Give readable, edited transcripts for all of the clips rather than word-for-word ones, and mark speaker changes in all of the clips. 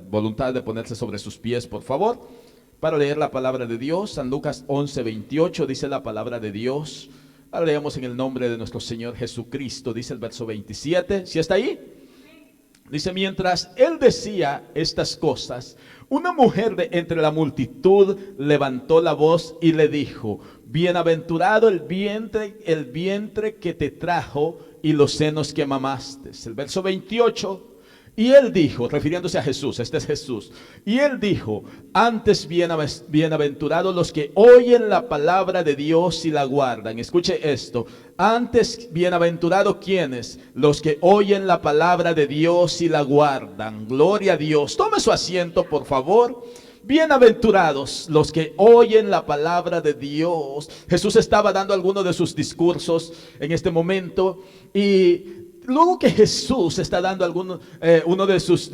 Speaker 1: Voluntad de ponerse sobre sus pies, por favor, para leer la palabra de Dios. San Lucas 11:28 dice la palabra de Dios. Ahora leemos en el nombre de nuestro Señor Jesucristo. Dice el verso 27. ¿Sí está ahí? Dice: mientras él decía estas cosas, una mujer de entre la multitud levantó la voz y le dijo: bienaventurado el vientre que te trajo y los senos que mamaste. El verso 28. Y él dijo, refiriéndose a Jesús, este es Jesús, y él dijo: antes bienaventurados los que oyen la palabra de Dios y la guardan. Escuche esto: antes bienaventurados quienes, los que oyen la palabra de Dios y la guardan. Gloria a Dios. Tome su asiento, por favor. Bienaventurados los que oyen la palabra de Dios. Jesús estaba dando algunos de sus discursos en este momento, y luego que Jesús está dando alguno de sus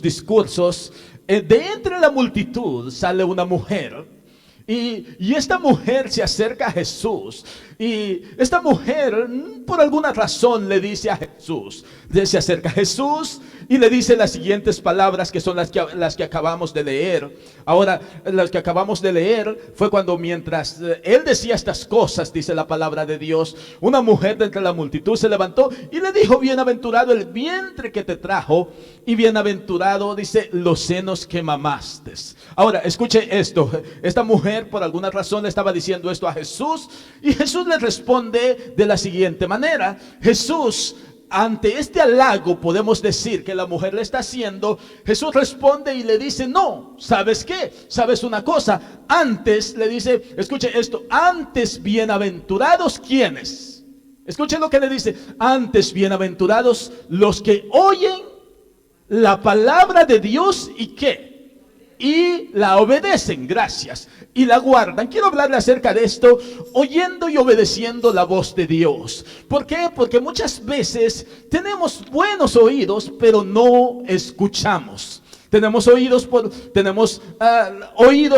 Speaker 1: discursos, de entre la multitud sale una mujer. Y esta mujer se acerca a Jesús. Y esta mujer, por alguna razón, le dice a Jesús, se acerca a Jesús y le dice las siguientes palabras, que son las que acabamos de leer. Ahora, las que acabamos de leer fue cuando, mientras él decía estas cosas, dice la palabra de Dios, una mujer de entre la multitud se levantó y le dijo: bienaventurado el vientre que te trajo y bienaventurado, dice, los senos que mamaste. Ahora, escuche esto. Esta mujer, por alguna razón, le estaba diciendo esto a Jesús, y Jesús le responde de la siguiente manera. Jesús, ante este halago, podemos decir que la mujer le está haciendo, Jesús responde y le dice: no, ¿sabes qué? ¿Sabes una cosa? Antes, le dice, escuche esto, antes bienaventurados ¿quiénes? Escuchen lo que le dice: antes bienaventurados los que oyen la palabra de Dios y ¿qué? Y la obedecen, gracias, y la guardan. Quiero hablarle acerca de esto: oyendo y obedeciendo la voz de Dios. ¿Por qué? Porque muchas veces tenemos buenos oídos, pero no escuchamos. Tenemos oídos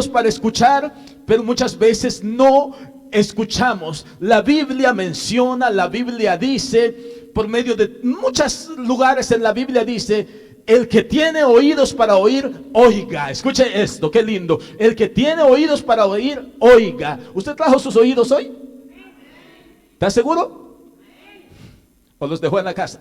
Speaker 1: para escuchar, pero muchas veces no escuchamos. La Biblia menciona, la Biblia dice, por medio de muchos lugares en la Biblia dice: el que tiene oídos para oír, oiga. Escuche esto, qué lindo. El que tiene oídos para oír, oiga. ¿Usted trajo sus oídos hoy? ¿Está seguro? ¿O los dejó en la casa?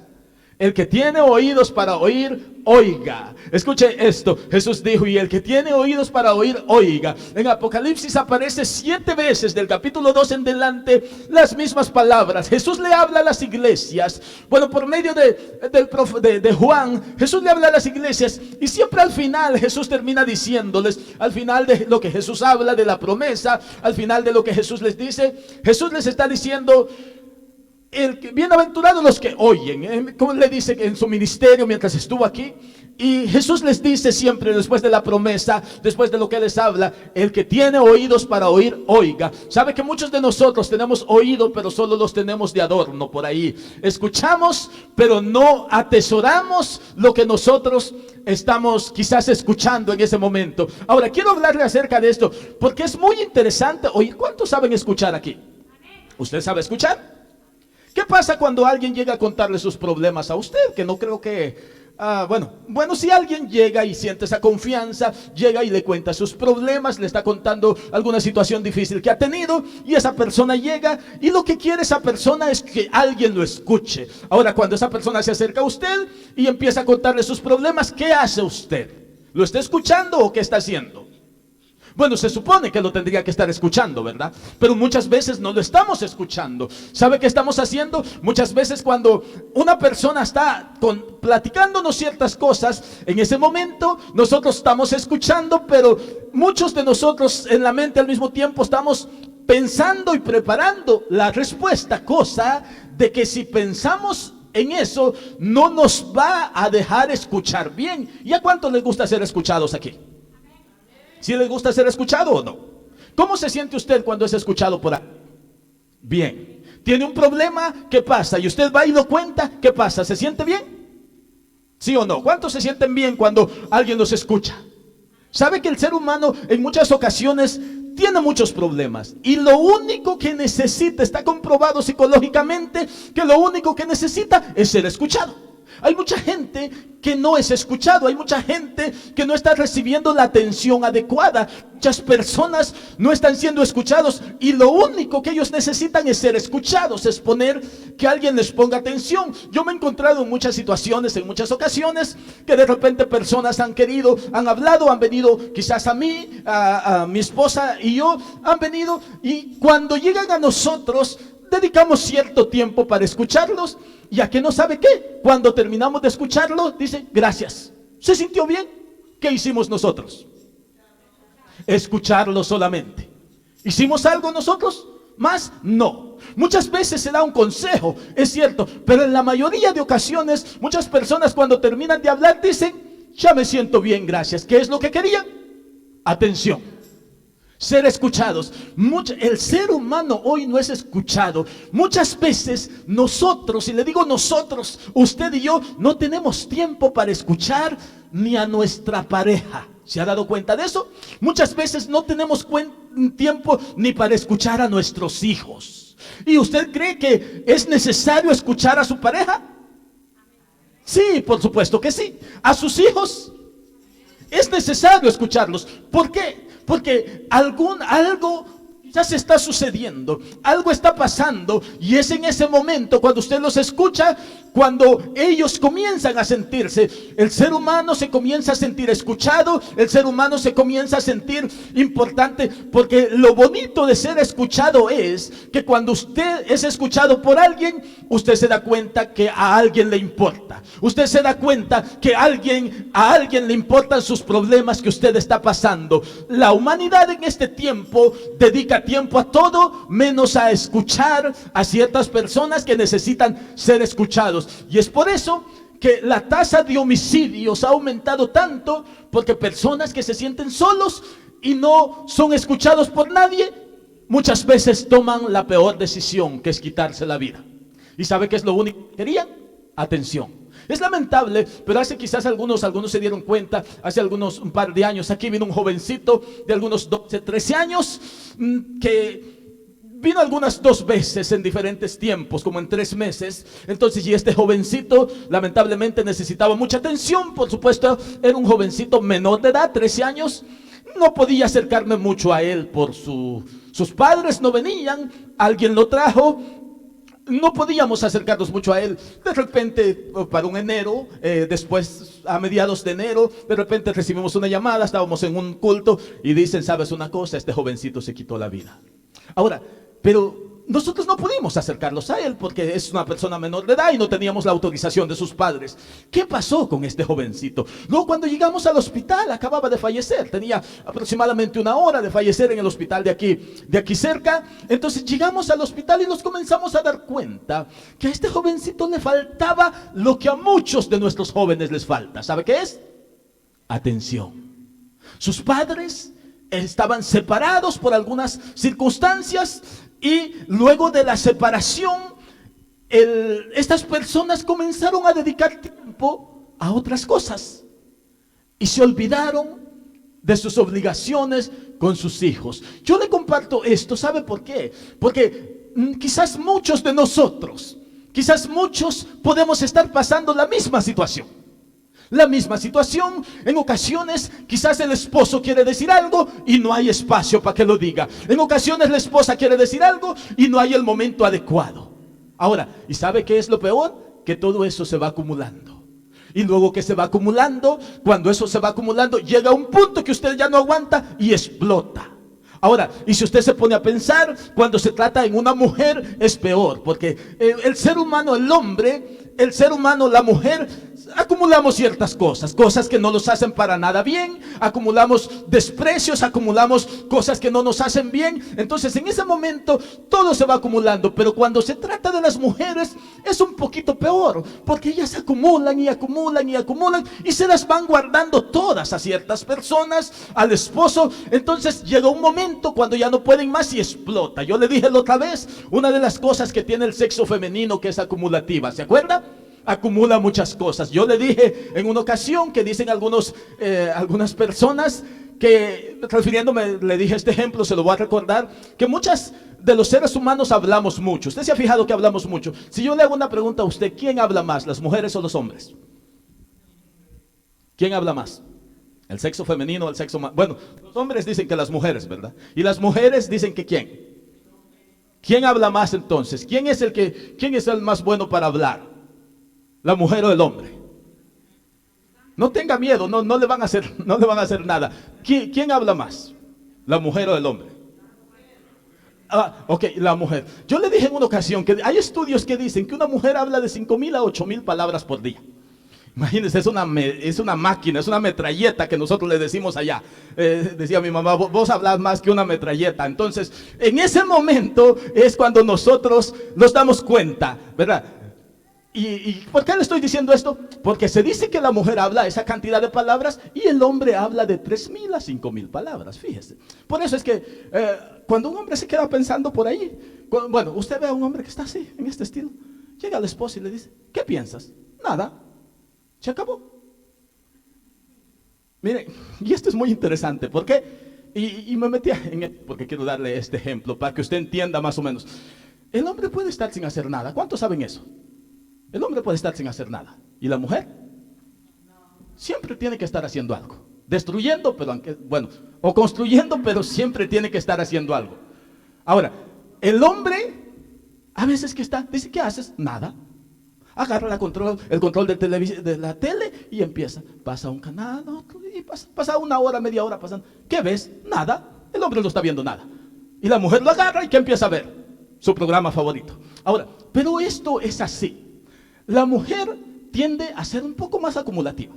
Speaker 1: El que tiene oídos para oír, oiga. Escuche esto. Jesús dijo: y el que tiene oídos para oír, oiga. En Apocalipsis aparece 7 veces, del capítulo 2 en adelante, las mismas palabras. Jesús le habla a las iglesias. Bueno, por medio de Juan, Jesús le habla a las iglesias, y siempre al final Jesús termina diciéndoles, al final de lo que Jesús habla, de la promesa, al final de lo que Jesús les dice, Jesús les está diciendo: bienaventurados los que oyen, como le dice en su ministerio mientras estuvo aquí. Y Jesús les dice siempre, después de la promesa, después de lo que les habla: el que tiene oídos para oír, oiga. Sabe que muchos de nosotros tenemos oído, pero solo los tenemos de adorno por ahí. Escuchamos, pero no atesoramos lo que nosotros estamos quizás escuchando en ese momento. Ahora, quiero hablarle acerca de esto, porque es muy interesante oír. ¿Cuántos saben escuchar aquí? ¿Usted sabe escuchar? ¿Qué pasa cuando alguien llega a contarle sus problemas a usted? Que no creo que... Bueno, si alguien llega y siente esa confianza, llega y le cuenta sus problemas, le está contando alguna situación difícil que ha tenido, y esa persona llega, y lo que quiere esa persona es que alguien lo escuche. Ahora, cuando esa persona se acerca a usted y empieza a contarle sus problemas, ¿qué hace usted? ¿Lo está escuchando o qué está haciendo? Bueno, se supone que lo tendría que estar escuchando, ¿verdad? Pero muchas veces no lo estamos escuchando. ¿Sabe qué estamos haciendo? Muchas veces cuando una persona está platicándonos ciertas cosas, en ese momento nosotros estamos escuchando, pero muchos de nosotros en la mente al mismo tiempo estamos pensando y preparando la respuesta, cosa de que si pensamos en eso, no nos va a dejar escuchar bien. ¿Y a cuántos les gusta ser escuchados aquí? ¿Sí les gusta ser escuchado o no? ¿Cómo se siente usted cuando es escuchado por alguien? Bien. ¿Tiene un problema? ¿Qué pasa? Y usted va y lo cuenta. ¿Qué pasa? ¿Se siente bien? ¿Sí o no? ¿Cuántos se sienten bien cuando alguien los escucha? ¿Sabe que el ser humano en muchas ocasiones tiene muchos problemas? Y lo único que necesita, está comprobado psicológicamente, que lo único que necesita es ser escuchado. Hay mucha gente que no es escuchado, hay mucha gente que no está recibiendo la atención adecuada. Muchas personas no están siendo escuchados y lo único que ellos necesitan es ser escuchados, es poner que alguien les ponga atención. Yo me he encontrado en muchas situaciones, en muchas ocasiones, que de repente personas han hablado, han venido quizás a mí, a mi esposa y yo, han venido, y cuando llegan a nosotros, dedicamos cierto tiempo para escucharlos, y a que no sabe qué, cuando terminamos de escucharlo, dice, gracias, ¿se sintió bien? ¿Qué hicimos nosotros? Escucharlo solamente. ¿Hicimos algo nosotros? ¿Más? No. Muchas veces se da un consejo, es cierto, pero en la mayoría de ocasiones, muchas personas cuando terminan de hablar dicen, ya me siento bien, gracias. ¿Qué es lo que querían? Atención. Ser escuchados. El ser humano hoy no es escuchado. Muchas veces nosotros, y le digo nosotros, usted y yo, no tenemos tiempo para escuchar ni a nuestra pareja. ¿Se ha dado cuenta de eso? Muchas veces no tenemos tiempo ni para escuchar a nuestros hijos. ¿Y usted cree que es necesario escuchar a su pareja? Sí, por supuesto que sí. ¿A sus hijos? Es necesario escucharlos. ¿Por qué? Porque algo ya se está sucediendo, algo está pasando, y es en ese momento cuando usted los escucha, cuando ellos comienzan a sentirse, el ser humano se comienza a sentir escuchado, el ser humano se comienza a sentir importante, porque lo bonito de ser escuchado es que cuando usted es escuchado por alguien, usted se da cuenta que a alguien le importa, usted se da cuenta que a alguien le importan sus problemas que usted está pasando. La humanidad en este tiempo dedica tiempo a todo menos a escuchar a ciertas personas que necesitan ser escuchados. Y es por eso que la tasa de homicidios ha aumentado tanto, porque personas que se sienten solos y no son escuchados por nadie, muchas veces toman la peor decisión, que es quitarse la vida. ¿Y sabe qué es lo único que querían? Atención. Es lamentable, pero hace quizás algunos se dieron cuenta, hace un par de años, aquí vino un jovencito de algunos 12, 13 años, que vino algunas 2 veces en diferentes tiempos, como en 3 meses. Entonces, y este jovencito lamentablemente necesitaba mucha atención. Por supuesto, era un jovencito menor de edad, 13 años. No podía acercarme mucho a él por sus padres no venían, alguien lo trajo. No podíamos acercarnos mucho a él. De repente, para un enero, después a mediados de enero, de repente recibimos una llamada, estábamos en un culto y dicen, ¿sabes una cosa? Este jovencito se quitó la vida. Ahora, pero nosotros no pudimos acercarlos a él porque es una persona menor de edad y no teníamos la autorización de sus padres. ¿Qué pasó con este jovencito? Luego, cuando llegamos al hospital, acababa de fallecer, tenía aproximadamente 1 hora de fallecer en el hospital de aquí cerca. Entonces llegamos al hospital y nos comenzamos a dar cuenta que a este jovencito le faltaba lo que a muchos de nuestros jóvenes les falta. ¿Sabe qué es? Atención. Sus padres estaban separados por algunas circunstancias, y luego de la separación, estas personas comenzaron a dedicar tiempo a otras cosas y se olvidaron de sus obligaciones con sus hijos. Yo le comparto esto, ¿sabe por qué? Porque quizás muchos de nosotros, podemos estar pasando la misma situación. En ocasiones quizás el esposo quiere decir algo y no hay espacio para que lo diga. En ocasiones la esposa quiere decir algo y no hay el momento adecuado. Ahora, ¿y sabe qué es lo peor? Que todo eso se va acumulando. Y luego que se va acumulando, cuando eso se va acumulando, llega un punto que usted ya no aguanta y explota. Ahora, y si usted se pone a pensar, cuando se trata en una mujer es peor, porque el ser humano, el hombre, la mujer, acumulamos ciertas cosas que no nos hacen para nada bien, acumulamos desprecios, acumulamos cosas que no nos hacen bien. Entonces en ese momento todo se va acumulando, pero cuando se trata de las mujeres es un poquito peor, porque ellas acumulan y se las van guardando todas a ciertas personas, al esposo. Entonces llega un momento cuando ya no pueden más y explota. Yo le dije la otra vez, una de las cosas que tiene el sexo femenino que es acumulativa, ¿se acuerda? Acumula muchas cosas. Yo le dije en una ocasión que dicen algunas personas que, refiriéndome, le dije este ejemplo, se lo voy a recordar, que muchas de los seres humanos hablamos mucho. Usted se ha fijado que hablamos mucho. Si yo le hago una pregunta a usted, ¿quién habla más, las mujeres o los hombres? ¿Quién habla más? ¿El sexo femenino o el sexo masculino? Bueno, los hombres dicen que las mujeres, ¿verdad? Y las mujeres dicen que ¿quién? ¿Quién habla más entonces? ¿Quién es el más bueno para hablar? ¿La mujer o el hombre? No tenga miedo, no le van a hacer nada. ¿Quién habla más? ¿La mujer o el hombre? Ok, la mujer. Yo le dije en una ocasión que hay estudios que dicen que una mujer habla de 5,000 a 8,000 palabras por día. Imagínense, es una máquina, es una metralleta que nosotros le decimos allá. Decía mi mamá, vos hablas más que una metralleta. Entonces, en ese momento es cuando nosotros nos damos cuenta, ¿verdad? ¿Y por qué le estoy diciendo esto? Porque se dice que la mujer habla esa cantidad de palabras y el hombre habla de 3,000 a 5,000 palabras, fíjese. Por eso es que cuando un hombre se queda pensando por ahí, bueno, usted ve a un hombre que está así, en este estilo, llega la esposa y le dice, ¿qué piensas? Nada. Se acabó. Miren, y esto es muy interesante, ¿por qué? Y me metí porque quiero darle este ejemplo para que usted entienda más o menos. El hombre puede estar sin hacer nada. ¿Cuántos saben eso? El hombre puede estar sin hacer nada. ¿Y la mujer? Siempre tiene que estar haciendo algo. Destruyendo, pero o construyendo, pero siempre tiene que estar haciendo algo. Ahora, el hombre, a veces dice, ¿qué haces? Nada. Agarra el control de la tele y empieza. Pasa un canal, otro, y pasa una hora, media hora pasando. ¿Qué ves? Nada. El hombre no está viendo nada. Y la mujer lo agarra y ¿qué empieza a ver? Su programa favorito. Ahora, pero esto es así. La mujer tiende a ser un poco más acumulativa.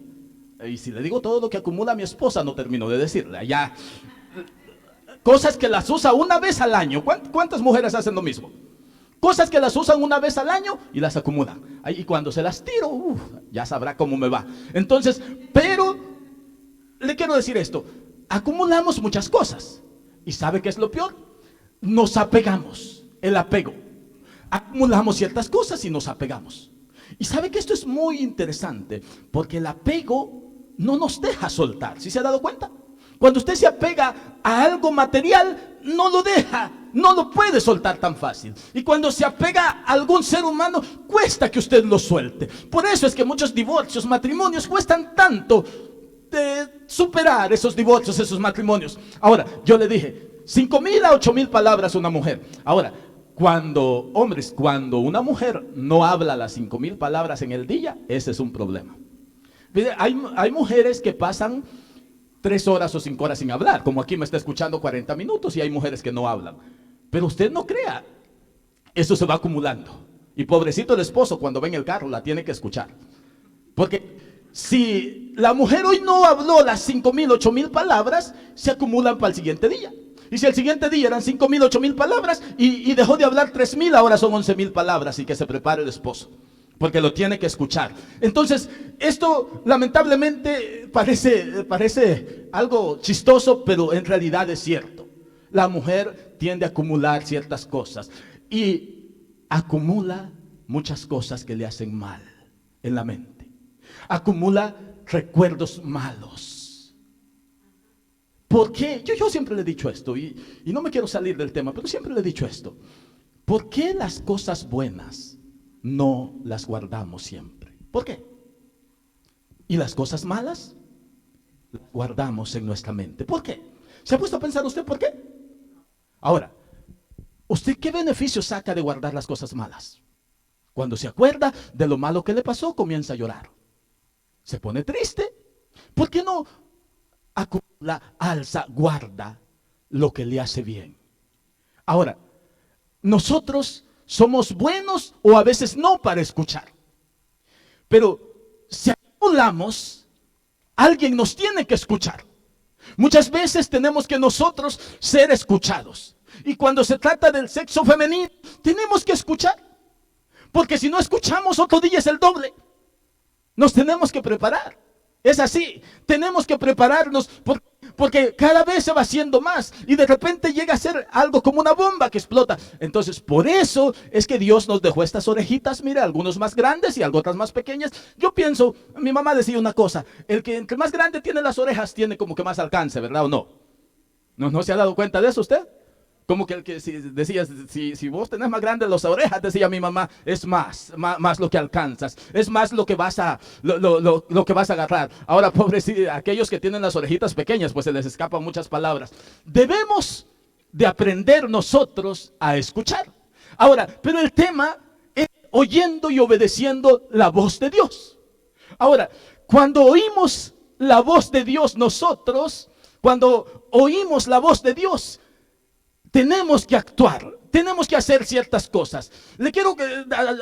Speaker 1: Y si le digo todo lo que acumula mi esposa, no termino de decirle. Ya, cosas que las usa una vez al año. ¿Cuántas mujeres hacen lo mismo? Cosas que las usan una vez al año y las acumulan. Y cuando se las tiro, ya sabrá cómo me va. Entonces, pero le quiero decir esto. Acumulamos muchas cosas. ¿Y sabe qué es lo peor? Nos apegamos. El apego. Acumulamos ciertas cosas y nos apegamos. Y sabe que esto es muy interesante, porque el apego no nos deja soltar. ¿Sí se ha dado cuenta? Cuando usted se apega a algo material, no lo deja, no lo puede soltar tan fácil. Y cuando se apega a algún ser humano, cuesta que usted lo suelte. Por eso es que muchos divorcios, matrimonios, cuestan tanto de superar esos divorcios, esos matrimonios. Ahora, yo le dije, 5,000 a 8,000 palabras una mujer. Ahora, cuando una mujer no habla las 5,000 palabras en el día, ese es un problema. Hay mujeres que pasan 3 horas o 5 horas sin hablar, como aquí me está escuchando 40 minutos y hay mujeres que no hablan. Pero usted no crea, eso se va acumulando. Y pobrecito el esposo, cuando ve en el carro, la tiene que escuchar. Porque si la mujer hoy no habló las 5,000, 8,000 palabras, se acumulan para el siguiente día. Y si el siguiente día eran 5,000, 8,000 palabras y dejó de hablar 3,000, ahora son 11,000 palabras y que se prepare el esposo, porque lo tiene que escuchar. Entonces, esto lamentablemente parece algo chistoso, pero en realidad es cierto. La mujer tiende a acumular ciertas cosas y acumula muchas cosas que le hacen mal en la mente. Acumula recuerdos malos. ¿Por qué? Yo siempre le he dicho esto y no me quiero salir del tema, pero siempre le he dicho esto. ¿Por qué las cosas buenas no las guardamos siempre? ¿Por qué? Y las cosas malas las guardamos en nuestra mente. ¿Por qué? ¿Se ha puesto a pensar usted por qué? Ahora, ¿usted qué beneficio saca de guardar las cosas malas? Cuando se acuerda de lo malo que le pasó, comienza a llorar. Se pone triste. ¿Por qué no acumula, alza, guarda lo que le hace bien? Ahora, nosotros somos buenos o a veces no para escuchar. Pero si acumulamos, alguien nos tiene que escuchar. Muchas veces tenemos que nosotros ser escuchados. Y cuando se trata del sexo femenino, tenemos que escuchar. Porque si no escuchamos, otro día es el doble. Nos tenemos que preparar. Es así, tenemos que prepararnos porque cada vez se va haciendo más y de repente llega a ser algo como una bomba que explota. Entonces, por eso es que Dios nos dejó estas orejitas, mira, algunos más grandes y otras más pequeñas. Yo pienso, mi mamá decía una cosa, entre más grande tiene las orejas, tiene como que más alcance, ¿verdad o no? ¿No se ha dado cuenta de eso usted? Como que el que decía, si vos tenés más grandes las orejas, decía mi mamá, es más lo que alcanzas, es más lo que vas a, lo que vas a agarrar. Ahora, pobres, aquellos que tienen las orejitas pequeñas, pues se les escapan muchas palabras. Debemos de aprender nosotros a escuchar. Ahora, pero el tema es oyendo y obedeciendo la voz de Dios. Ahora, cuando oímos la voz de Dios nosotros, cuando oímos la voz de Dios, tenemos que actuar, tenemos que hacer ciertas cosas. Le quiero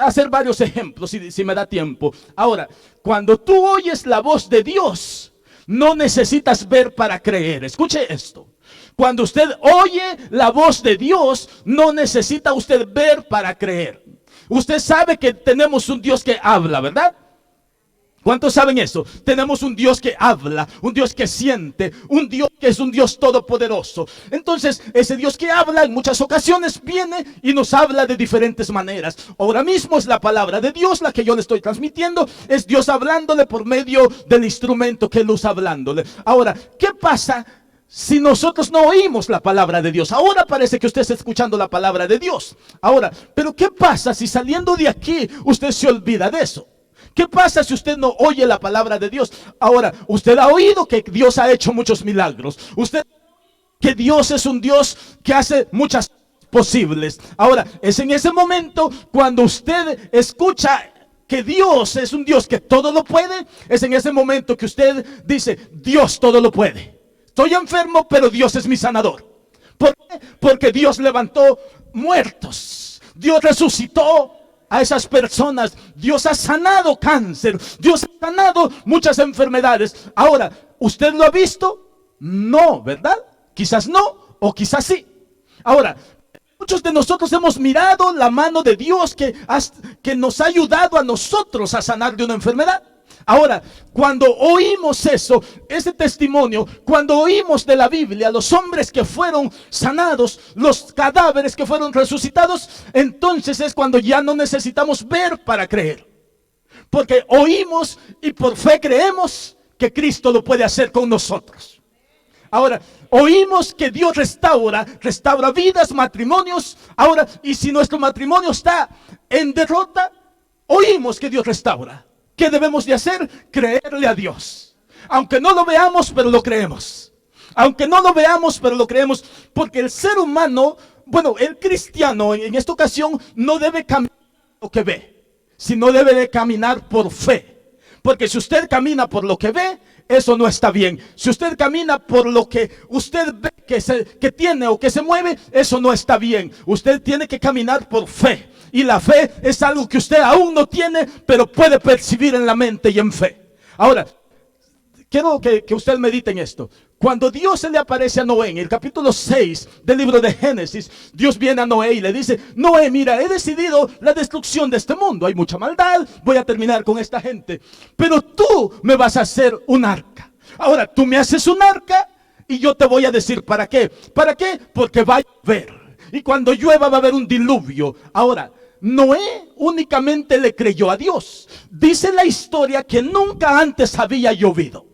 Speaker 1: hacer varios ejemplos, si me da tiempo. Ahora, cuando tú oyes la voz de Dios, no necesitas ver para creer. Escuche esto. Cuando usted oye la voz de Dios, no necesita usted ver para creer. Usted sabe que tenemos un Dios que habla, ¿verdad? ¿Cuántos saben eso? Tenemos un Dios que habla, un Dios que siente, un Dios que es un Dios todopoderoso. Entonces, ese Dios que habla en muchas ocasiones viene y nos habla de diferentes maneras. Ahora mismo es la palabra de Dios la que yo le estoy transmitiendo. Es Dios hablándole por medio del instrumento que Él usa hablándole. Ahora, ¿qué pasa si nosotros no oímos la palabra de Dios? Ahora parece que usted está escuchando la palabra de Dios. Ahora, pero ¿qué pasa si saliendo de aquí usted se olvida de eso? ¿Qué pasa si usted no oye la palabra de Dios? Ahora, usted ha oído que Dios ha hecho muchos milagros. Usted que Dios es un Dios que hace muchas cosas posibles. Ahora, es en ese momento cuando usted escucha que Dios es un Dios que todo lo puede. Es en ese momento que usted dice, Dios todo lo puede. Estoy enfermo, pero Dios es mi sanador. ¿Por qué? Porque Dios levantó muertos. Dios resucitó a esas personas. Dios ha sanado cáncer. Dios ha sanado muchas enfermedades. Ahora, ¿usted lo ha visto? No, ¿verdad? Quizás no, o quizás sí. Ahora, muchos de nosotros hemos mirado la mano de Dios que nos ha ayudado a nosotros a sanar de una enfermedad. Ahora, cuando oímos eso, ese testimonio, cuando oímos de la Biblia, los hombres que fueron sanados, los cadáveres que fueron resucitados, entonces es cuando ya no necesitamos ver para creer. Porque oímos y por fe creemos que Cristo lo puede hacer con nosotros. Ahora, oímos que Dios restaura vidas, matrimonios. Ahora, y si nuestro matrimonio está en derrota, oímos que Dios restaura. ¿Qué debemos de hacer? Creerle a Dios. Aunque no lo veamos, pero lo creemos. Aunque no lo veamos, pero lo creemos. Porque el ser humano, bueno, el cristiano en esta ocasión no debe caminar por lo que ve, sino debe de caminar por fe. Porque si usted camina por lo que ve, eso no está bien. Si usted camina por lo que usted ve que tiene o que se mueve, eso no está bien. Usted tiene que caminar por fe. Y la fe es algo que usted aún no tiene, pero puede percibir en la mente y en fe. Ahora, quiero que usted medite en esto. Cuando Dios se le aparece a Noé en el capítulo 6 del libro de Génesis, Dios viene a Noé y le dice, Noé, mira, he decidido la destrucción de este mundo. Hay mucha maldad, voy a terminar con esta gente. Pero tú me vas a hacer un arca. Ahora, tú me haces un arca y yo te voy a decir ¿para qué? ¿Para qué? Porque va a llover. Y cuando llueva va a haber un diluvio. Ahora, Noé únicamente le creyó a Dios. Dice la historia que nunca antes había llovido.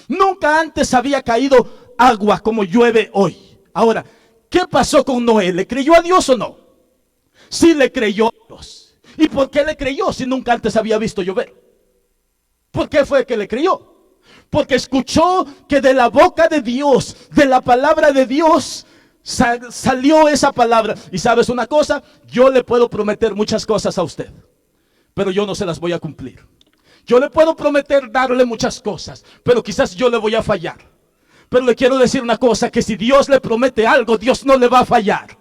Speaker 1: Nunca antes había caído agua como llueve hoy. Ahora, ¿qué pasó con Noé? ¿Le creyó a Dios o no? Sí le creyó a Dios. ¿Y por qué le creyó si nunca antes había visto llover? ¿Por qué fue que le creyó? Porque escuchó que de la boca de Dios, de la palabra de Dios, salió esa palabra. Y sabes una cosa, yo le puedo prometer muchas cosas a usted, pero yo no se las voy a cumplir. Yo le puedo prometer darle muchas cosas, pero quizás yo le voy a fallar. Pero le quiero decir una cosa, que si Dios le promete algo, Dios no le va a fallar.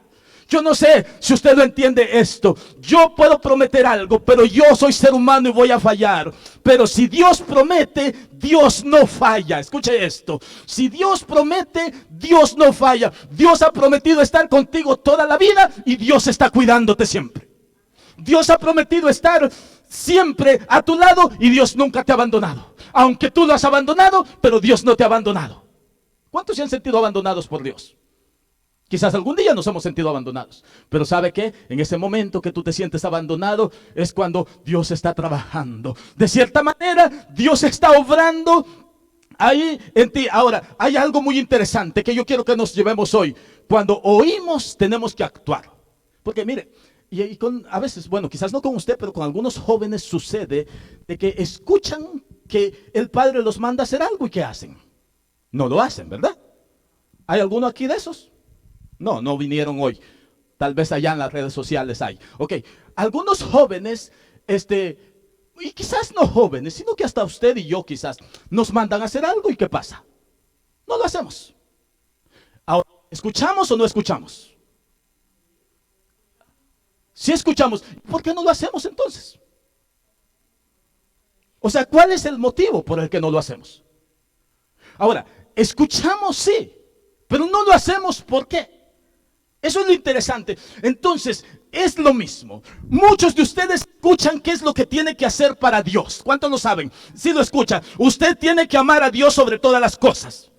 Speaker 1: Yo no sé si usted lo entiende esto. Yo puedo prometer algo, pero yo soy ser humano y voy a fallar. Pero si Dios promete, Dios no falla. Escuche esto. Si Dios promete, Dios no falla. Dios ha prometido estar contigo toda la vida y Dios está cuidándote siempre. Dios ha prometido estar siempre a tu lado y Dios nunca te ha abandonado. Aunque tú lo has abandonado, pero Dios no te ha abandonado. ¿Cuántos se han sentido abandonados por Dios? Quizás algún día nos hemos sentido abandonados. Pero ¿sabe qué? En ese momento que tú te sientes abandonado es cuando Dios está trabajando. De cierta manera, Dios está obrando ahí en ti. Ahora, hay algo muy interesante que yo quiero que nos llevemos hoy. cuando oímos tenemos que actuar. Porque mire, a veces, bueno, quizás no con usted, pero con algunos jóvenes sucede de que escuchan que el padre los manda a hacer algo y ¿qué hacen? No lo hacen, ¿verdad? ¿Hay alguno aquí de esos? No vinieron hoy. Tal vez allá en las redes sociales hay. Ok, algunos jóvenes, y quizás no jóvenes, sino que hasta usted y yo quizás nos mandan a hacer algo y ¿qué pasa? No lo hacemos. Ahora, ¿escuchamos o no escuchamos? Si escuchamos, ¿por qué no lo hacemos entonces? O sea, ¿cuál es el motivo por el que no lo hacemos? Ahora, escuchamos sí, pero no lo hacemos, ¿por qué? Eso es lo interesante. Entonces, es lo mismo. Muchos de ustedes escuchan qué es lo que tiene que hacer para Dios. ¿Cuántos lo saben? Si lo escuchan, usted tiene que amar a Dios sobre todas las cosas.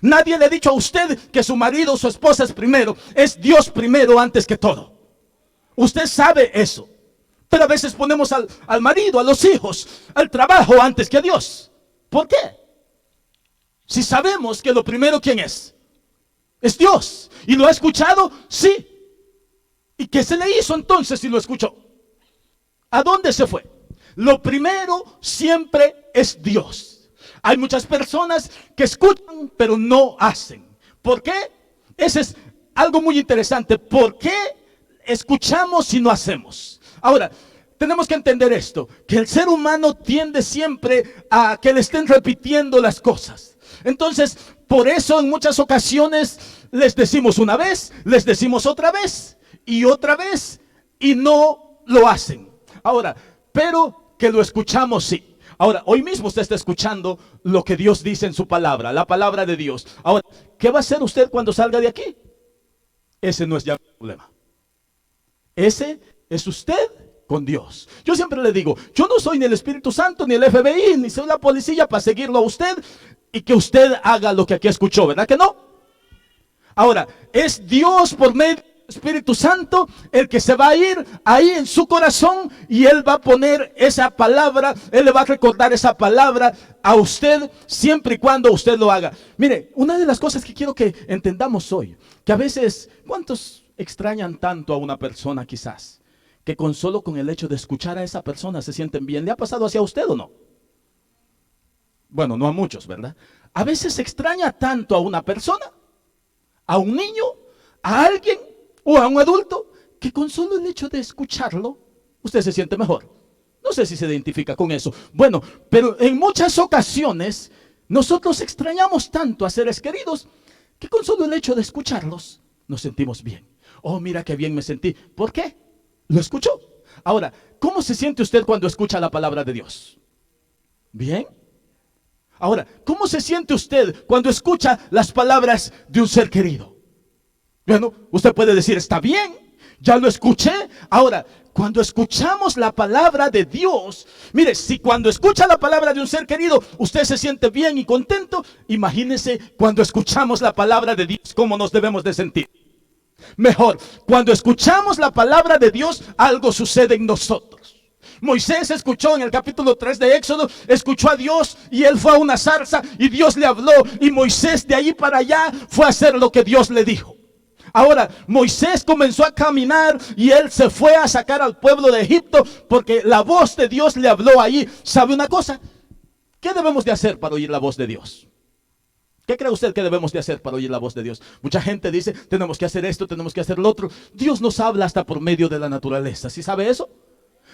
Speaker 1: Nadie le ha dicho a usted que su marido o su esposa es primero. Es Dios primero antes que todo. Usted sabe eso. Pero a veces ponemos al marido, a los hijos, al trabajo antes que a Dios. ¿Por qué? Si sabemos que lo primero, ¿quién es? Es Dios. ¿Y lo ha escuchado? Sí. ¿Y qué se le hizo entonces si lo escuchó? ¿A dónde se fue? Lo primero siempre es Dios. Hay muchas personas que escuchan pero no hacen. ¿Por qué? Ese es algo muy interesante. ¿Por qué escuchamos y no hacemos? Ahora, tenemos que entender esto, que el ser humano tiende siempre a que le estén repitiendo las cosas. Entonces, por eso en muchas ocasiones les decimos una vez, les decimos otra vez y no lo hacen. Ahora, pero que lo escuchamos sí. Ahora, hoy mismo usted está escuchando lo que Dios dice en su palabra, la palabra de Dios. Ahora, ¿qué va a hacer usted cuando salga de aquí? Ese no es ya el problema. Ese es usted con Dios. Yo siempre le digo, yo no soy ni el Espíritu Santo, ni el FBI, ni soy la policía para seguirlo a usted y que usted haga lo que aquí escuchó, ¿verdad que no? Ahora, es Dios por medio del Espíritu Santo el que se va a ir ahí en su corazón y Él va a poner esa palabra, Él le va a recordar esa palabra a usted siempre y cuando usted lo haga. Mire, una de las cosas que quiero que entendamos hoy, que a veces, ¿cuántos extrañan tanto a una persona quizás? Que solo con el hecho de escuchar a esa persona se sienten bien. ¿Le ha pasado hacia usted o no? Bueno, no a muchos, ¿verdad? A veces se extraña tanto a una persona, a un niño, a alguien o a un adulto, que con solo el hecho de escucharlo, usted se siente mejor. No sé si se identifica con eso. Bueno, pero en muchas ocasiones nosotros extrañamos tanto a seres queridos que con solo el hecho de escucharlos nos sentimos bien. Oh, mira qué bien me sentí. ¿Por qué? ¿Lo escuchó? Ahora, ¿cómo se siente usted cuando escucha la palabra de Dios? ¿Bien? Ahora, ¿cómo se siente usted cuando escucha las palabras de un ser querido? Bueno, usted puede decir, está bien, ya lo escuché. Ahora, cuando escuchamos la palabra de Dios, mire, si cuando escucha la palabra de un ser querido, usted se siente bien y contento, imagínese cuando escuchamos la palabra de Dios, ¿cómo nos debemos de sentir? Mejor, cuando escuchamos la palabra de Dios, algo sucede en nosotros. Moisés escuchó en el capítulo 3 de Éxodo, escuchó a Dios y él fue a una zarza y Dios le habló y Moisés de ahí para allá fue a hacer lo que Dios le dijo. Ahora, Moisés comenzó a caminar y él se fue a sacar al pueblo de Egipto porque la voz de Dios le habló ahí. ¿Sabe una cosa? ¿Qué debemos de hacer para oír la voz de Dios? ¿Qué cree usted que debemos de hacer para oír la voz de Dios? Mucha gente dice, tenemos que hacer esto, tenemos que hacer lo otro. Dios nos habla hasta por medio de la naturaleza. ¿Sí sabe eso?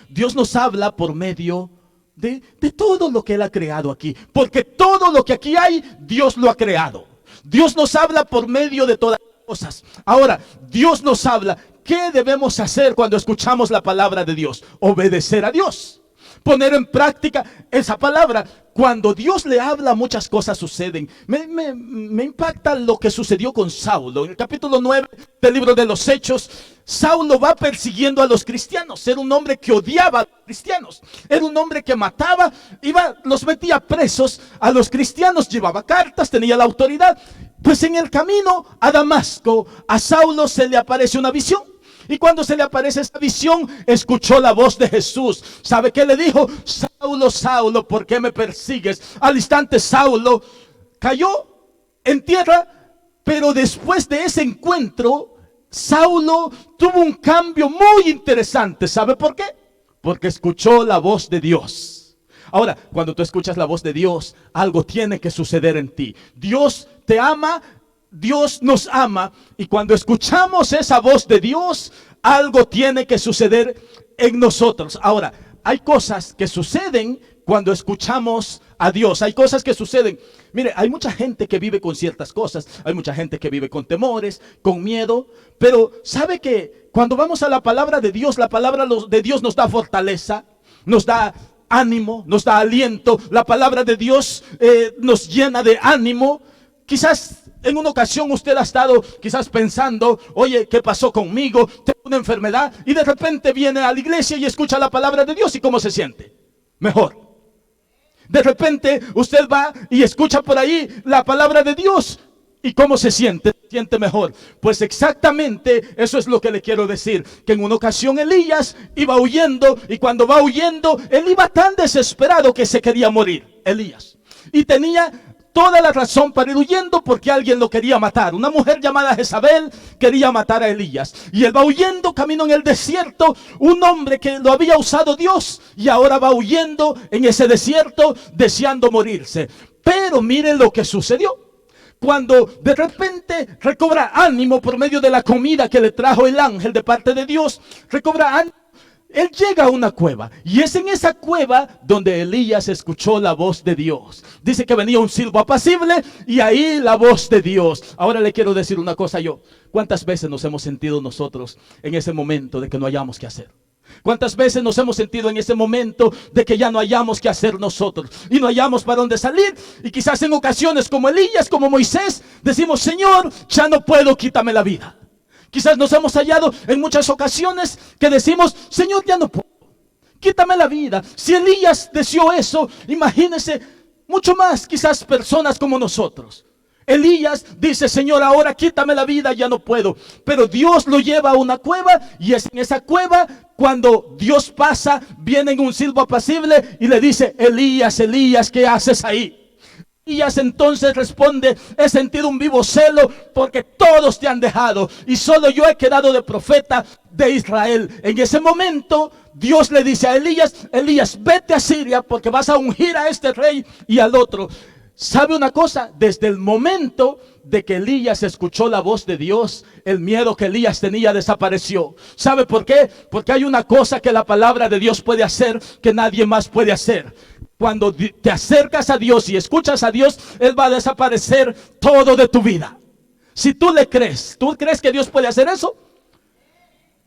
Speaker 1: Dios nos habla por medio de todo lo que Él ha creado aquí. Porque todo lo que aquí hay, Dios lo ha creado. Dios nos habla por medio de todas las cosas. Ahora, Dios nos habla. ¿Qué debemos hacer cuando escuchamos la palabra de Dios? Obedecer a Dios. Poner en práctica esa palabra. Cuando Dios le habla, muchas cosas suceden. Me impacta lo que sucedió con Saulo. En el capítulo 9 del libro de los Hechos, Saulo va persiguiendo a los cristianos. Era un hombre que odiaba a los cristianos. Era un hombre que mataba, los metía presos a los cristianos, llevaba cartas, tenía la autoridad. Pues en el camino a Damasco, a Saulo se le aparece una visión. Y cuando se le aparece esta visión, escuchó la voz de Jesús. ¿Sabe qué le dijo? Saulo, Saulo, ¿por qué me persigues? Al instante Saulo cayó en tierra Pero después de ese encuentro, Saulo tuvo un cambio muy interesante. ¿Sabe por qué? Porque escuchó la voz de Dios. Ahora, cuando tú escuchas la voz de Dios, algo tiene que suceder en ti. Dios te ama, Dios nos ama, y cuando escuchamos esa voz de Dios, algo tiene que suceder en nosotros. Ahora, hay cosas que suceden cuando escuchamos a Dios. Hay cosas que suceden. Mire, hay mucha gente que vive con ciertas cosas. Hay mucha gente que vive con temores, con miedo. Pero ¿sabe que cuando vamos a la palabra de Dios, la palabra de Dios nos da fortaleza, nos da ánimo, nos da aliento? La palabra de Dios nos llena de ánimo. Quizás en una ocasión usted ha estado quizás pensando, oye, ¿qué pasó conmigo? Tengo una enfermedad, y de repente viene a la iglesia y escucha la palabra de Dios, ¿y cómo se siente? Mejor. De repente usted va y escucha por ahí la palabra de Dios, ¿y cómo se siente? Se siente mejor. Pues exactamente eso es lo que le quiero decir, que en una ocasión Elías iba huyendo, y cuando va huyendo, él iba tan desesperado que se quería morir, Elías. Y tenía toda la razón para ir huyendo, porque alguien lo quería matar. Una mujer llamada Jezabel quería matar a Elías. Y él va huyendo, camino en el desierto. Un hombre que lo había usado Dios, y ahora va huyendo en ese desierto, deseando morirse. Pero miren lo que sucedió. Cuando de repente recobra ánimo por medio de la comida que le trajo el ángel de parte de Dios, recobra ánimo. Él llega a una cueva, y es en esa cueva donde Elías escuchó la voz de Dios. Dice que venía un silbo apacible, y ahí la voz de Dios. Ahora le quiero decir una cosa yo. ¿Cuántas veces nos hemos sentido nosotros en ese momento de que no hayamos qué hacer? ¿Cuántas veces nos hemos sentido en ese momento de que ya no hayamos qué hacer nosotros, y no hayamos para dónde salir? Y quizás en ocasiones como Elías, como Moisés, decimos, Señor, ya no puedo, quítame la vida. Quizás nos hemos hallado en muchas ocasiones que decimos, Señor, ya no puedo, quítame la vida. Si Elías deseó eso, imagínense mucho más quizás personas como nosotros. Elías dice, Señor, ahora quítame la vida, ya no puedo. Pero Dios lo lleva a una cueva, y es en esa cueva cuando Dios pasa, viene en un silbo apacible y le dice, Elías, Elías, ¿qué haces ahí? Elías entonces responde, he sentido un vivo celo porque todos te han dejado y solo yo he quedado de profeta de Israel. En ese momento Dios le dice a Elías, Elías, vete a Siria porque vas a ungir a este rey y al otro. ¿Sabe una cosa? Desde el momento de que Elías escuchó la voz de Dios, el miedo que Elías tenía desapareció. ¿Sabe por qué? Porque hay una cosa que la palabra de Dios puede hacer que nadie más puede hacer. Cuando te acercas a Dios y escuchas a Dios, Él va a desaparecer todo de tu vida. Si tú le crees, ¿tú crees que Dios puede hacer eso?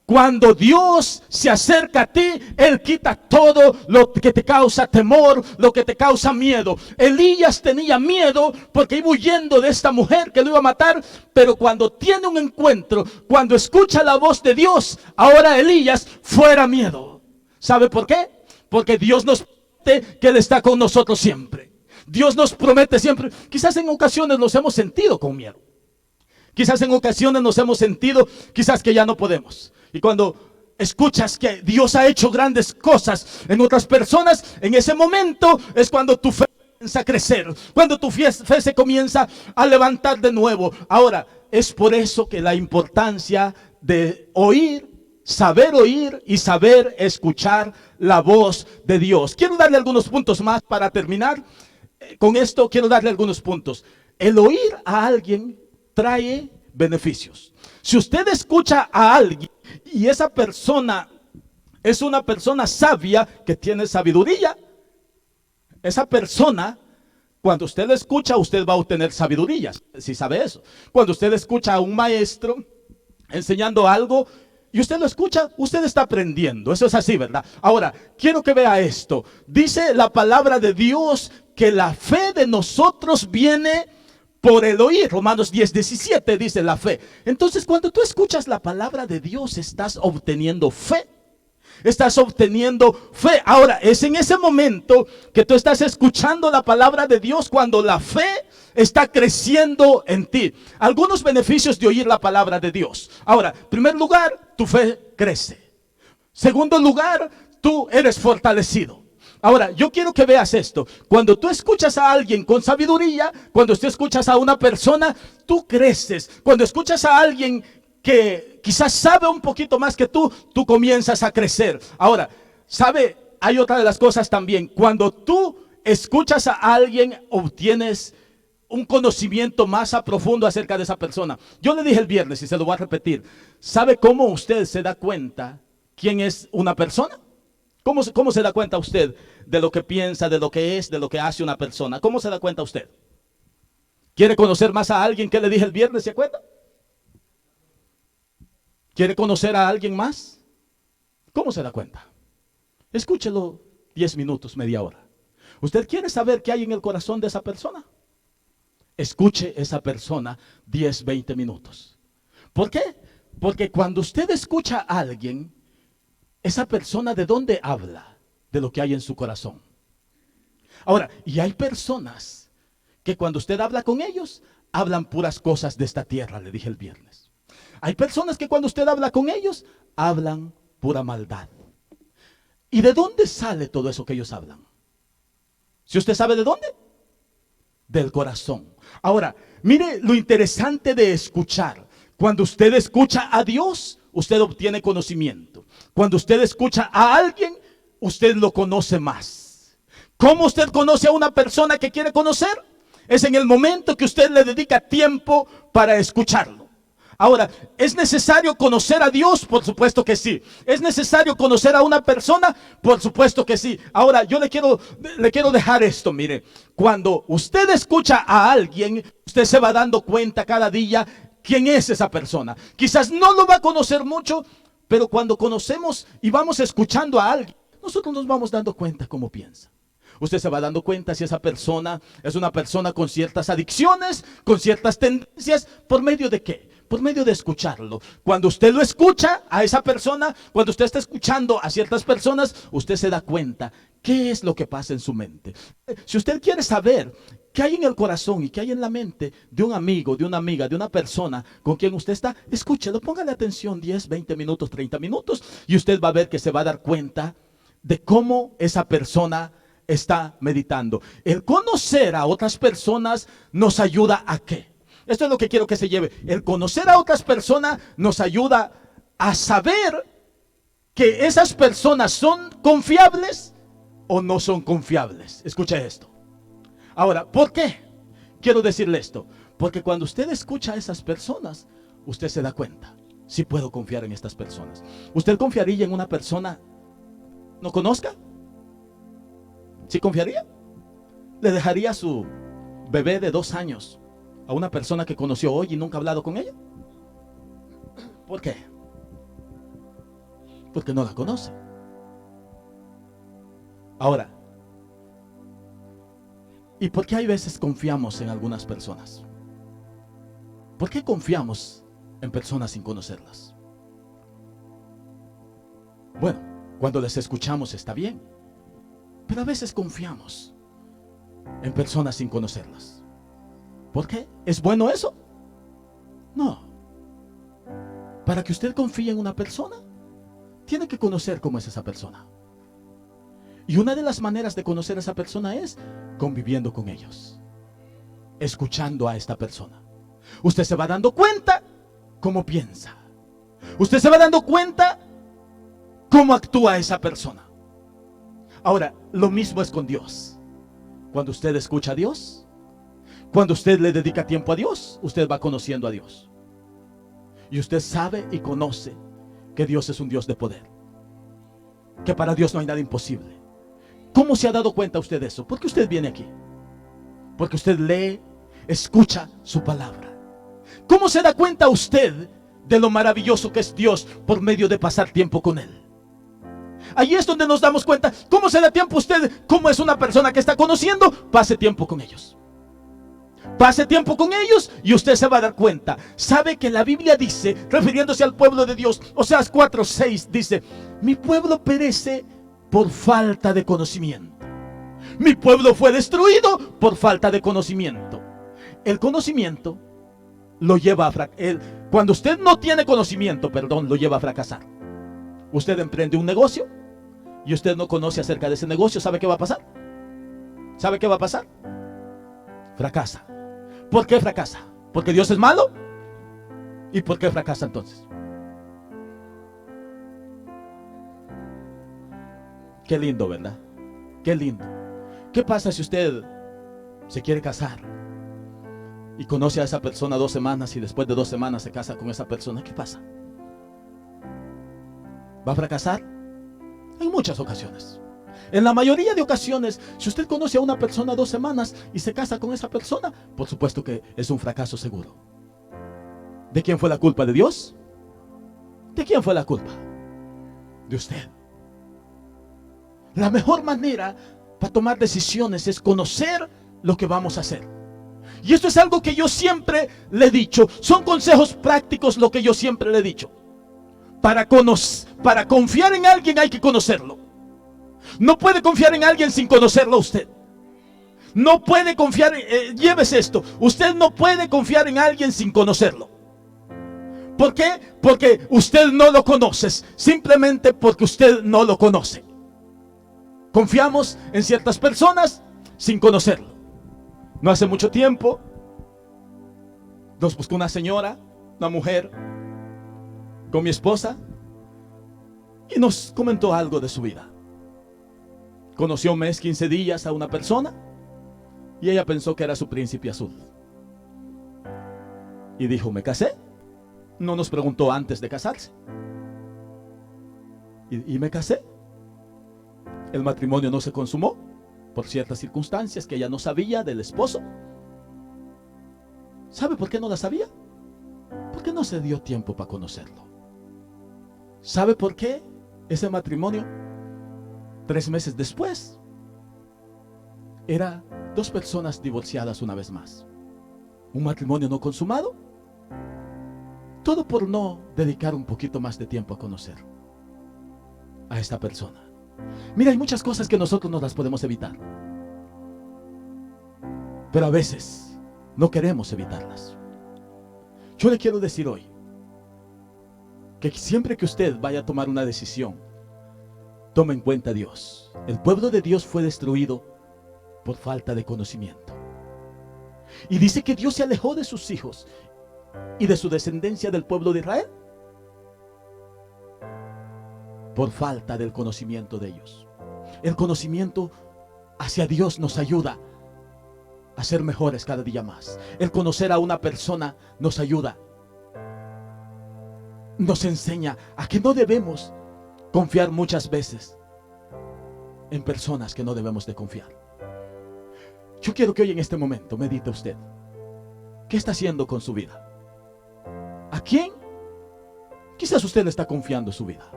Speaker 1: Cuando Dios se acerca a ti, Él quita todo lo que te causa temor, lo que te causa miedo. Elías tenía miedo porque iba huyendo de esta mujer que lo iba a matar. Pero cuando tiene un encuentro, cuando escucha la voz de Dios, ahora Elías fuera miedo. ¿Sabe por qué? Porque Dios nos promete que Él está con nosotros siempre. Dios nos promete siempre. Quizás en ocasiones nos hemos sentido con miedo. Quizás en ocasiones nos hemos sentido quizás que ya no podemos. Y cuando escuchas que Dios ha hecho grandes cosas en otras personas, en ese momento es cuando tu fe comienza a crecer, cuando tu fe se comienza a levantar de nuevo. Ahora, es por eso que la importancia de oír, saber oír y saber escuchar la voz de Dios. Quiero darle algunos puntos más para terminar. Con esto quiero darle algunos puntos. El oír a alguien trae beneficios. Si usted escucha a alguien y esa persona es una persona sabia que tiene sabiduría, esa persona, cuando usted escucha, usted va a obtener sabiduría, si sabe eso. Cuando usted escucha a un maestro enseñando algo y usted lo escucha, usted está aprendiendo. Eso es así, ¿verdad? Ahora, quiero que vea esto. Dice la palabra de Dios que la fe de nosotros viene por el oír. Romanos 10:17 dice la fe. Entonces, cuando tú escuchas la palabra de Dios, estás obteniendo fe. Estás obteniendo fe. Ahora, es en ese momento que tú estás escuchando la palabra de Dios cuando la fe está creciendo en ti. Algunos beneficios de oír la palabra de Dios. Ahora, en primer lugar, tu fe crece. Segundo lugar, tú eres fortalecido. Ahora, yo quiero que veas esto. Cuando tú escuchas a alguien con sabiduría, cuando tú escuchas a una persona, tú creces. Cuando escuchas a alguien que quizás sabe un poquito más que tú comienzas a crecer. Ahora, ¿sabe? Hay otra de las cosas también. Cuando tú escuchas a alguien, obtienes un conocimiento más a profundo acerca de esa persona. Yo le dije el viernes y se lo voy a repetir. ¿Sabe cómo usted se da cuenta quién es una persona? ¿Cómo se da cuenta usted de lo que piensa, de lo que es, de lo que hace una persona? ¿Cómo se da cuenta usted? ¿Quiere conocer más a alguien que le dije el viernes? ¿Se acuerda? ¿Quiere conocer a alguien más? ¿Cómo se da cuenta? Escúchelo 10 minutos, media hora. ¿Usted quiere saber qué hay en el corazón de esa persona? Escuche esa persona 10, 20 minutos. ¿Por qué? Porque cuando usted escucha a alguien, esa persona, ¿de dónde habla? De lo que hay en su corazón. Ahora, y hay personas que cuando usted habla con ellos, hablan puras cosas de esta tierra, le dije el viernes. Hay personas que cuando usted habla con ellos, hablan pura maldad. ¿Y de dónde sale todo eso que ellos hablan? ¿Si usted sabe de dónde? Del corazón. Ahora, mire lo interesante de escuchar. Cuando usted escucha a Dios, usted obtiene conocimiento. Cuando usted escucha a alguien, usted lo conoce más. ¿Cómo usted conoce a una persona que quiere conocer? Es en el momento que usted le dedica tiempo para escucharlo. Ahora, ¿es necesario conocer a Dios? Por supuesto que sí. ¿Es necesario conocer a una persona? Por supuesto que sí. Ahora, yo le quiero dejar esto, mire. Cuando usted escucha a alguien, usted se va dando cuenta cada día quién es esa persona. Quizás no lo va a conocer mucho, pero cuando conocemos y vamos escuchando a alguien, nosotros nos vamos dando cuenta cómo piensa. Usted se va dando cuenta si esa persona es una persona con ciertas adicciones, con ciertas tendencias. ¿Por medio de qué? Por medio de escucharlo. Cuando usted lo escucha a esa persona, cuando usted está escuchando a ciertas personas, usted se da cuenta qué es lo que pasa en su mente. Si usted quiere saber qué hay en el corazón y qué hay en la mente de un amigo, de una amiga, de una persona con quien usted está, escúchelo, póngale atención 10, 20 minutos, 30 minutos y usted va a ver que se va a dar cuenta de cómo esa persona está meditando. El conocer a otras personas nos ayuda a ¿qué? Esto es lo que quiero que se lleve. El conocer a otras personas nos ayuda a saber que esas personas son confiables o no son confiables. Escuche esto. Ahora, ¿por qué? Quiero decirle esto. Porque cuando usted escucha a esas personas, usted se da cuenta. Si puedo confiar en estas personas. ¿Usted confiaría en una persona no conozca? ¿Sí confiaría? ¿Le dejaría a su bebé de 2 años a una persona que conoció hoy y nunca ha hablado con ella? ¿Por qué? Porque no la conoce. Ahora, ¿y por qué hay veces confiamos en algunas personas? ¿Por qué confiamos en personas sin conocerlas? Bueno, cuando les escuchamos está bien, pero a veces confiamos en personas sin conocerlas. ¿Por qué? ¿Es bueno eso? No. Para que usted confíe en una persona, tiene que conocer cómo es esa persona. Y una de las maneras de conocer a esa persona es conviviendo con ellos, escuchando a esta persona. Usted se va dando cuenta cómo piensa. Usted se va dando cuenta cómo actúa esa persona. Ahora, lo mismo es con Dios. Cuando usted escucha a Dios, cuando usted le dedica tiempo a Dios, usted va conociendo a Dios. Y usted sabe y conoce que Dios es un Dios de poder. Que para Dios no hay nada imposible. ¿Cómo se ha dado cuenta usted de eso? Porque usted viene aquí. Porque usted lee, escucha su palabra. ¿Cómo se da cuenta usted de lo maravilloso que es Dios por medio de pasar tiempo con Él? Allí es donde nos damos cuenta. ¿Cómo se da tiempo usted? ¿Cómo es una persona que está conociendo? Pase tiempo con ellos. Pase tiempo con ellos y usted se va a dar cuenta. Sabe que la Biblia dice, refiriéndose al pueblo de Dios, Oseas 4:6 dice: mi pueblo perece por falta de conocimiento. Mi pueblo fue destruido por falta de conocimiento. El conocimiento lo lleva a fracasar. Cuando usted no tiene conocimiento, lo lleva a fracasar. Usted emprende un negocio y usted no conoce acerca de ese negocio, ¿sabe qué va a pasar? ¿Sabe qué va a pasar? Fracasa. ¿Por qué fracasa? ¿Porque Dios es malo? ¿Y por qué fracasa entonces? Qué lindo, ¿verdad? Qué lindo. ¿Qué pasa si usted se quiere casar y conoce a esa persona 2 semanas y después de 2 semanas se casa con esa persona? ¿Qué pasa? ¿Va a fracasar? En muchas ocasiones. En la mayoría de ocasiones, si usted conoce a una persona 2 semanas y se casa con esa persona, por supuesto que es un fracaso seguro. ¿De quién fue la culpa? ¿De Dios? ¿De quién fue la culpa? De usted. La mejor manera para tomar decisiones es conocer lo que vamos a hacer. Y esto es algo que yo siempre le he dicho. Son consejos prácticos lo que yo siempre le he dicho. Para confiar en alguien hay que conocerlo. No puede confiar en alguien sin conocerlo a usted. No puede confiar, llévese esto. Usted no puede confiar en alguien sin conocerlo. ¿Por qué? Porque usted no lo conoce. Simplemente porque usted no lo conoce. Confiamos en ciertas personas sin conocerlo. No hace mucho tiempo nos buscó una señora, una mujer, con mi esposa, y nos comentó algo de su vida. Conoció 1 mes, 15 días a una persona y ella pensó que era su príncipe azul. Y dijo, ¿me casé? No nos preguntó antes de casarse. Y me casé. El matrimonio no se consumó por ciertas circunstancias que ella no sabía del esposo. ¿Sabe por qué no la sabía? Porque no se dio tiempo para conocerlo. ¿Sabe por qué ese matrimonio 3 meses después era 2 personas divorciadas una vez más? Un matrimonio no consumado. Todo por no dedicar un poquito más de tiempo a conocer a esta persona. Mira, hay muchas cosas que nosotros no las podemos evitar, pero a veces no queremos evitarlas. Yo le quiero decir hoy que siempre que usted vaya a tomar una decisión, tome en cuenta a Dios. El pueblo de Dios fue destruido por falta de conocimiento. Y dice que Dios se alejó de sus hijos y de su descendencia del pueblo de Israel por falta del conocimiento de ellos. El conocimiento hacia Dios nos ayuda a ser mejores cada día más. El conocer a una persona nos ayuda, nos enseña a que no debemos confiar muchas veces en personas que no debemos de confiar. Yo quiero que hoy en este momento medite usted. ¿Qué está haciendo con su vida? ¿A quién? Quizás usted le está confiando su vida.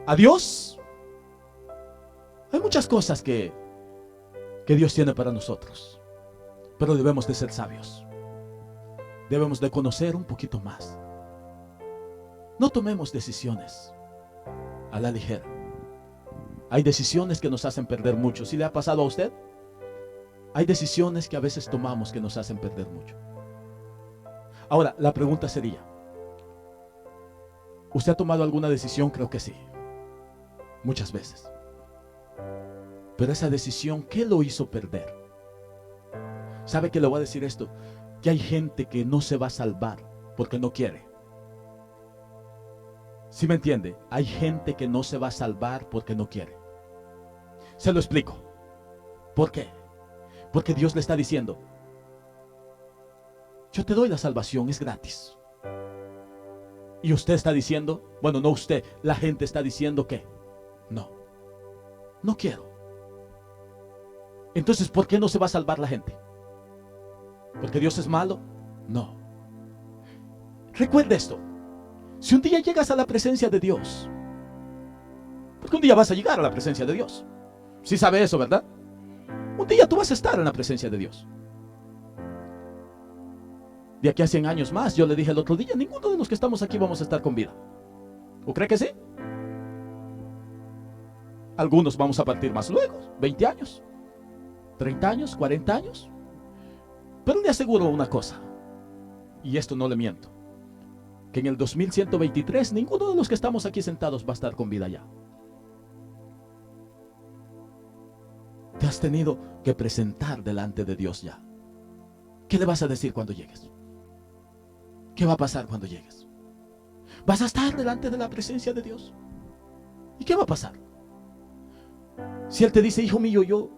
Speaker 1: ¿A Dios? Hay muchas cosas que Dios tiene para nosotros, pero debemos de ser sabios. Debemos de conocer un poquito más. No tomemos decisiones a la ligera. Hay decisiones que nos hacen perder mucho. ¿Sí le ha pasado a usted? Hay decisiones que a veces tomamos que nos hacen perder mucho. Ahora, la pregunta sería, ¿usted ha tomado alguna decisión? Creo que sí. Muchas veces. Pero esa decisión, ¿qué lo hizo perder? ¿Sabe que le voy a decir esto? Que hay gente que no se va a salvar porque no quiere. ¿Sí me entiende? Hay gente que no se va a salvar porque no quiere. Se lo explico. ¿Por qué? Porque Dios le está diciendo, yo te doy la salvación, es gratis. Y usted está diciendo, bueno, no usted, la gente está diciendo que no quiero. Entonces, ¿por qué no se va a salvar la gente? ¿Porque Dios es malo? No. Recuerde esto. Si un día llegas a la presencia de Dios, porque un día vas a llegar a la presencia de Dios. Sí sabe eso, ¿verdad? Un día tú vas a estar en la presencia de Dios. De aquí a 100 años más, yo le dije el otro día, ninguno de los que estamos aquí vamos a estar con vida. ¿O cree que sí? Algunos vamos a partir más luego, 20 años, 30 años, 40 años. Pero le aseguro una cosa, y esto no le miento, que en el 2123 ninguno de los que estamos aquí sentados va a estar con vida ya. has tenido que presentar delante de Dios ya. ¿Qué le vas a decir cuando llegues? ¿Qué va a pasar cuando llegues? Vas a estar delante de la presencia de Dios. ¿Y qué va a pasar? Si Él te dice, hijo mío,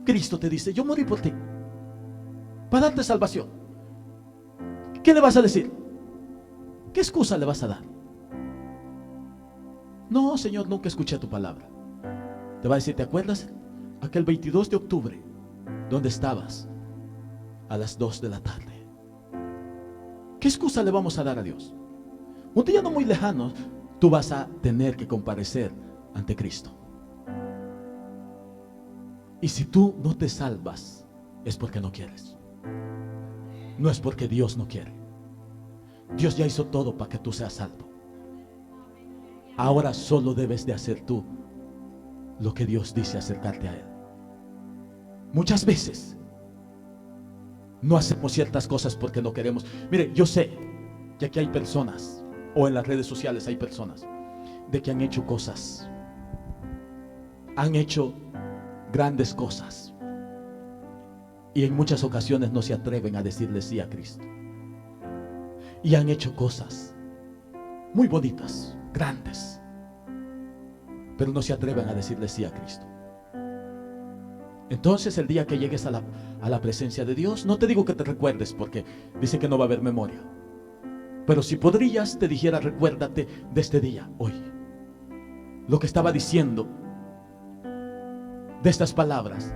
Speaker 1: Cristo te dice, yo morí por ti, para darte salvación, ¿qué le vas a decir? ¿Qué excusa le vas a dar? No, Señor, nunca escuché tu palabra. Te va a decir, ¿te acuerdas? Aquel 22 de octubre, ¿dónde estabas? A las 2 de la tarde. ¿Qué excusa le vamos a dar a Dios? Un día no muy lejano, tú vas a tener que comparecer ante Cristo. Y si tú no te salvas, es porque no quieres. No es porque Dios no quiere. Dios ya hizo todo para que tú seas salvo. Ahora solo debes de hacer tú lo que Dios dice, acercarte a Él. Muchas veces no hacemos ciertas cosas porque no queremos. Mire, yo sé que aquí hay personas, o en las redes sociales hay personas, de que han hecho cosas, han hecho grandes cosas, y en muchas ocasiones no se atreven a decirle sí a Cristo. Y han hecho cosas muy bonitas, grandes, pero no se atreven a decirle sí a Cristo. Entonces el día que llegues a la presencia de Dios, no te digo que te recuerdes, porque dice que no va a haber memoria, pero si podrías, te dijera, recuérdate de este día, hoy, lo que estaba diciendo, de estas palabras,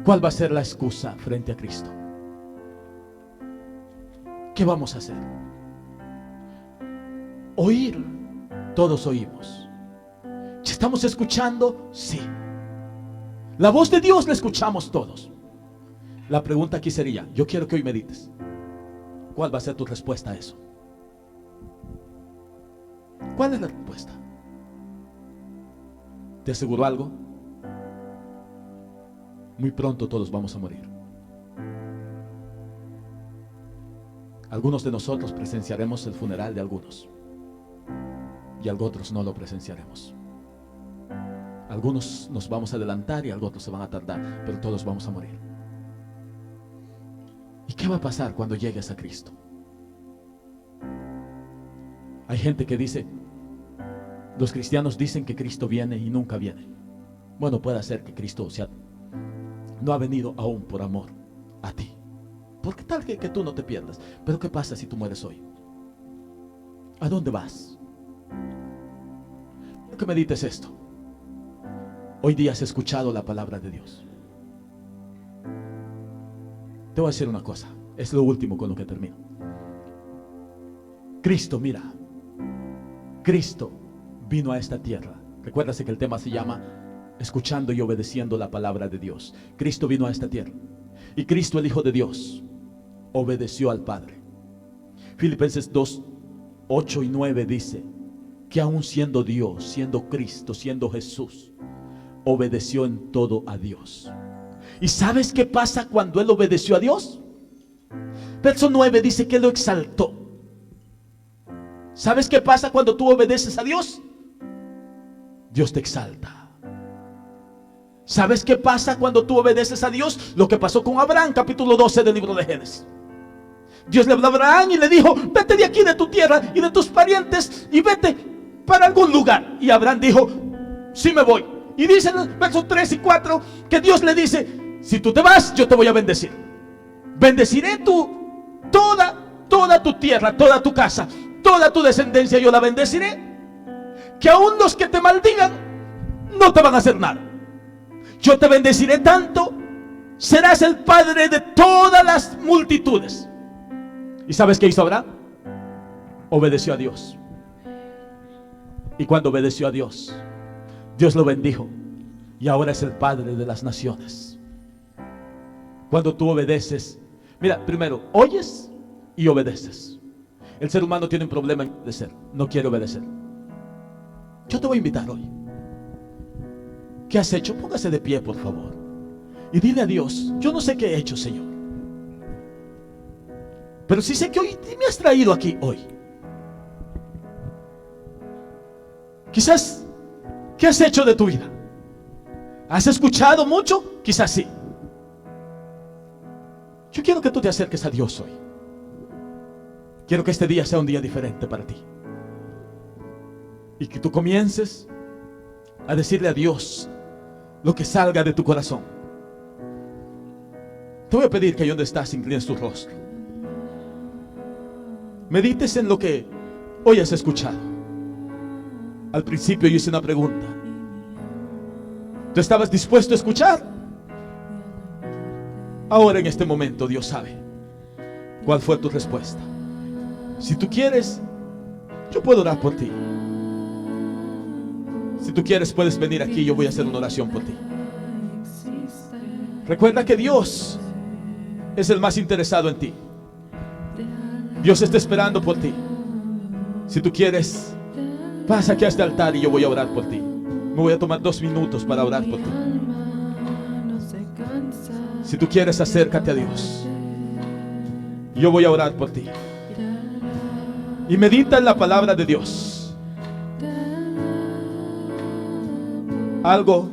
Speaker 1: ¿cuál va a ser la excusa frente a Cristo? ¿Qué vamos a hacer? Oír, todos oímos. ¿Estamos escuchando? Sí. La voz de Dios la escuchamos todos. La pregunta aquí sería, yo quiero que hoy medites. ¿Cuál va a ser tu respuesta a eso? ¿Cuál es la respuesta? ¿Te aseguro algo? Muy pronto todos vamos a morir. Algunos de nosotros presenciaremos el funeral de algunos, y otros no lo presenciaremos. Algunos nos vamos a adelantar y otros se van a tardar, pero todos vamos a morir. ¿Y qué va a pasar cuando llegues a Cristo? Hay gente que dice, los cristianos dicen que Cristo viene y nunca viene. Bueno, puede ser que Cristo no ha venido aún por amor a ti, porque tal que tú no te pierdas. Pero ¿qué pasa si tú mueres hoy? ¿A dónde vas? Quiero que medites esto. Hoy día has escuchado la palabra de Dios. Te voy a decir una cosa, es lo último con lo que termino. Cristo, mira, Cristo vino a esta tierra. Recuérdase que el tema se llama escuchando y obedeciendo la palabra de Dios. Cristo vino a esta tierra, y Cristo, el Hijo de Dios, obedeció al Padre. Filipenses 2, 8 y 9 dice que aún siendo Dios, siendo Cristo, siendo Jesús, obedeció en todo a Dios. ¿Y sabes qué pasa cuando Él obedeció a Dios? Verso 9 dice que lo exaltó. ¿Sabes qué pasa cuando tú obedeces a Dios? Dios te exalta. ¿Sabes qué pasa cuando tú obedeces a Dios? Lo que pasó con Abraham, capítulo 12 del libro de Génesis. Dios le habló a Abraham y le dijo, vete de aquí, de tu tierra y de tus parientes, y vete para algún lugar. Y Abraham dijo, sí me voy. Y dice en los versos 3 y 4 que Dios le dice, si tú te vas, yo te voy a bendecir. Bendeciré toda tu tierra, toda tu casa, toda tu descendencia, yo la bendeciré. Que aún los que te maldigan no te van a hacer nada. Yo te bendeciré tanto, serás el padre de todas las multitudes. ¿Y sabes qué hizo Abraham? Obedeció a Dios. Y cuando obedeció a Dios, Dios lo bendijo, y ahora es el padre de las naciones. Cuando tú obedeces, mira, primero oyes y obedeces. El ser humano tiene un problema en obedecer, no quiere obedecer. Yo te voy a invitar hoy. ¿Qué has hecho? Póngase de pie, por favor, y dile a Dios, yo no sé qué he hecho, Señor, pero sí sé que hoy me has traído aquí hoy. Quizás, ¿qué has hecho de tu vida? ¿Has escuchado mucho? Quizás sí. Yo quiero que tú te acerques a Dios hoy. Quiero que este día sea un día diferente para ti. Y que tú comiences a decirle a Dios lo que salga de tu corazón. Te voy a pedir que ahí donde estás inclines tu rostro. Medites en lo que hoy has escuchado. Al principio yo hice una pregunta. ¿Tú estabas dispuesto a escuchar? Ahora en este momento Dios sabe cuál fue tu respuesta. Si tú quieres, yo puedo orar por ti. Si tú quieres, puedes venir aquí. Yo voy a hacer una oración por ti. Recuerda que Dios es el más interesado en ti. Dios está esperando por ti. Si tú quieres, pasa aquí a este altar y yo voy a orar por ti. Me voy a tomar 2 minutos para orar por ti. Si tú quieres, acércate a Dios. Yo voy a orar por ti. Y medita en la palabra de Dios. Algo